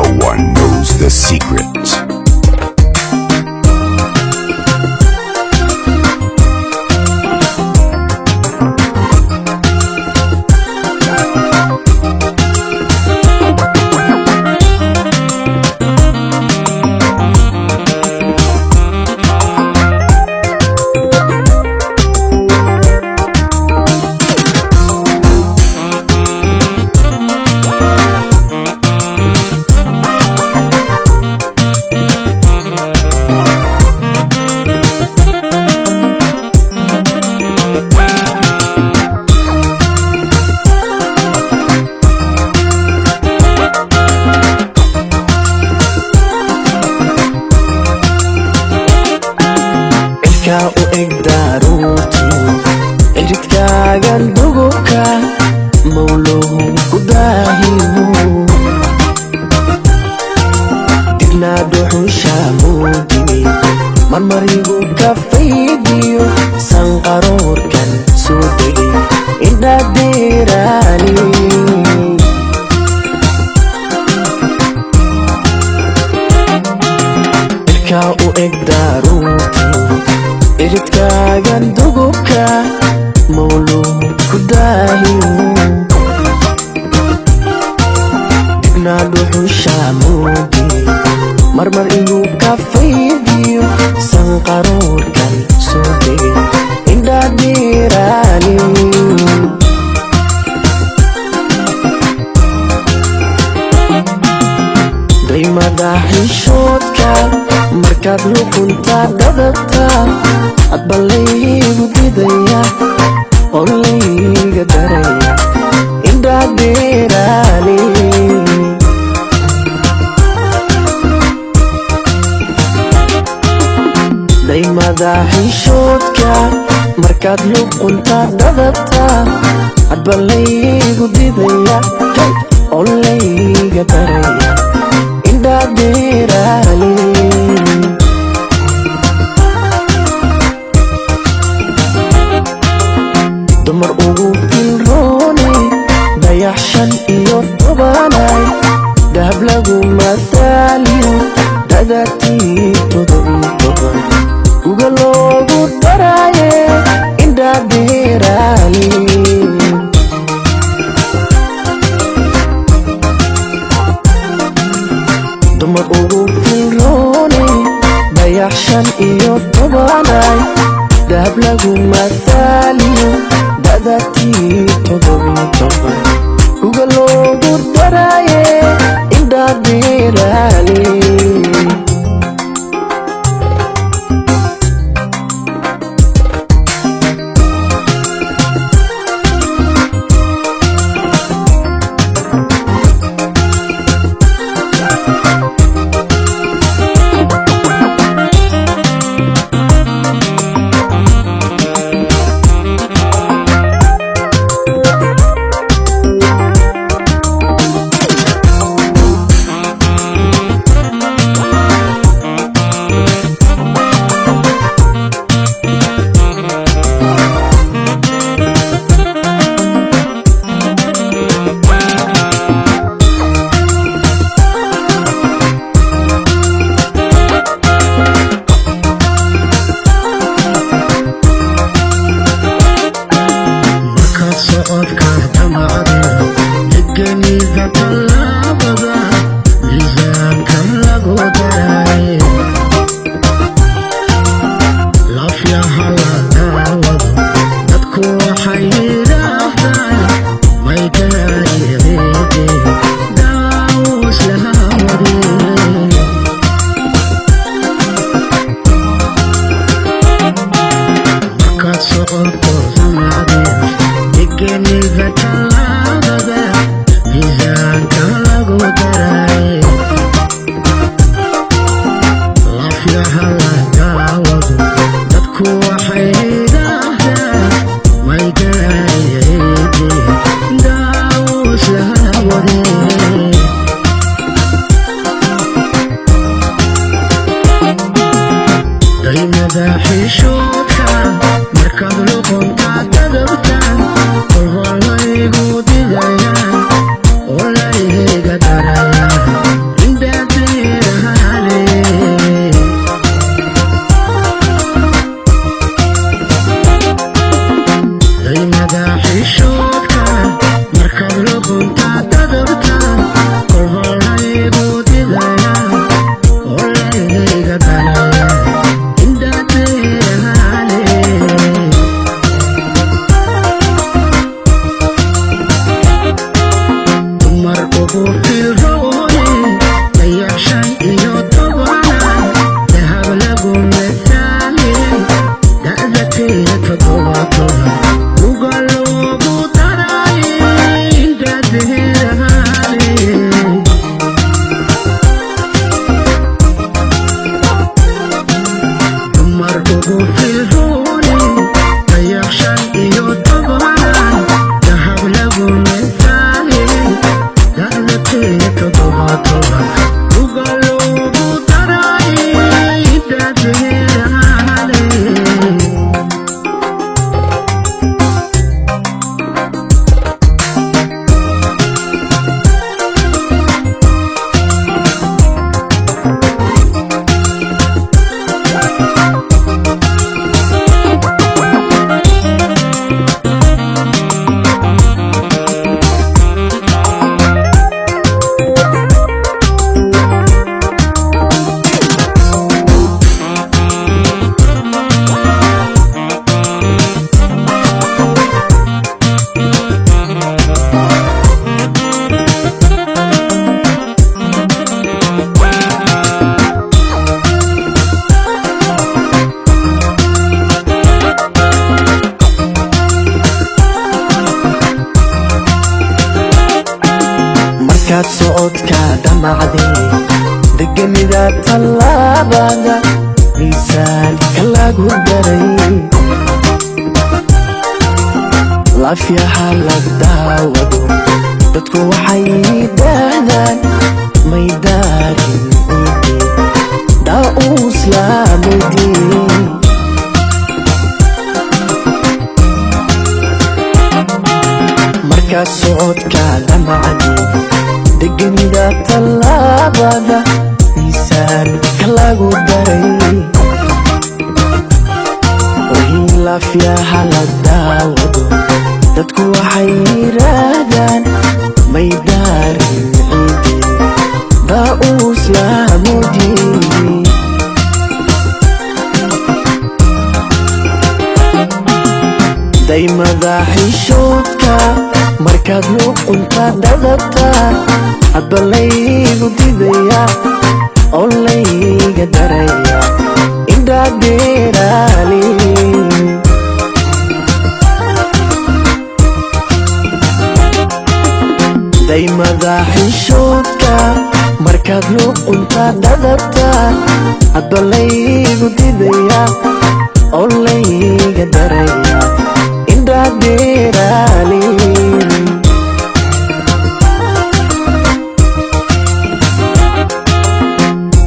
No one knows the secret. Iridkaagan dugubka mawluhu ku daahiyo dibna dhuxusha muudimi marmarigu ka faydiyo sanqaroorkan soo degay indhadeeraani ilka u eg daaruuti iridkaagan dugubka mawluhu ku daahiyo dibna dhuxusha muudi marmar inuu ka faydiyo sanqaroorkan soo degay indhadeeraani daymada xishoodka markaad luqunta dhadabta adba laygu didaya oo layga daraya indhadeeraani daymada xishoodka markaad luqunta dhadabta adba laygu didaya oo layga daraya indhadeeraani dumar ugu filrooni dayaxshan iyo tobanay dahab lagu mathaaliyo dadatii 7 uga loogu daraaye indhadeeraani dumar ugu filrooni dayaxshan iyo tobanay dahab lagu mathaaliyo dadatii 7 uga loogu daraaye indhadeeraani ugu filroone dayaxshan iyo tobanay dahab lagu matale da'dateeda toddobaatoban uga loogu daray indhadeeraale dumar ugu filroone dayaxshan iyo tobanay dahab lagu matale da'dateeda toddobaatoban uga loogu daray indhadeeraale markaad socodka dhamacday deganida tallaabada miisaanka lagu daray laafyaha la daawado dadku waxay yidhaahdaan may daarin ciidi daa'uus laamudii markaad socodka dhamacday deganida tallaabada miisaanka lagu daray laafyaha la daawado dadku waxay yidhaahdaan may daarin ciidi daa'uus laamudii daymada xishoodka markaad luqunta dhadabta hadba laygu didaya oo layga daraya indhadeeraale daymada xishoodka markaad luqunta dhadabta hadba laygu didaya oo layga daraya indhadeeraale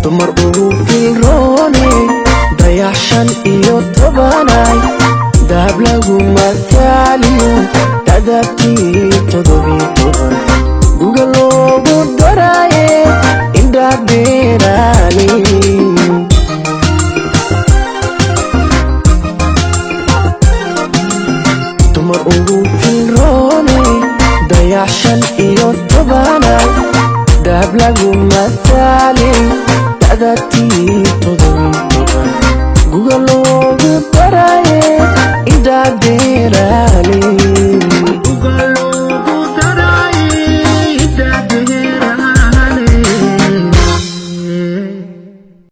dumar ugu filroone dayaxshan iyo tobanay dahab lagu mataaliyo da'datii toddobiitoban guga loogu daraye indhadeeraale dumar ugu filroone dayaxshan iyo tobanay dahab lagu mataale da'datii toddobiitoban guga loogu daraye indhadeeraale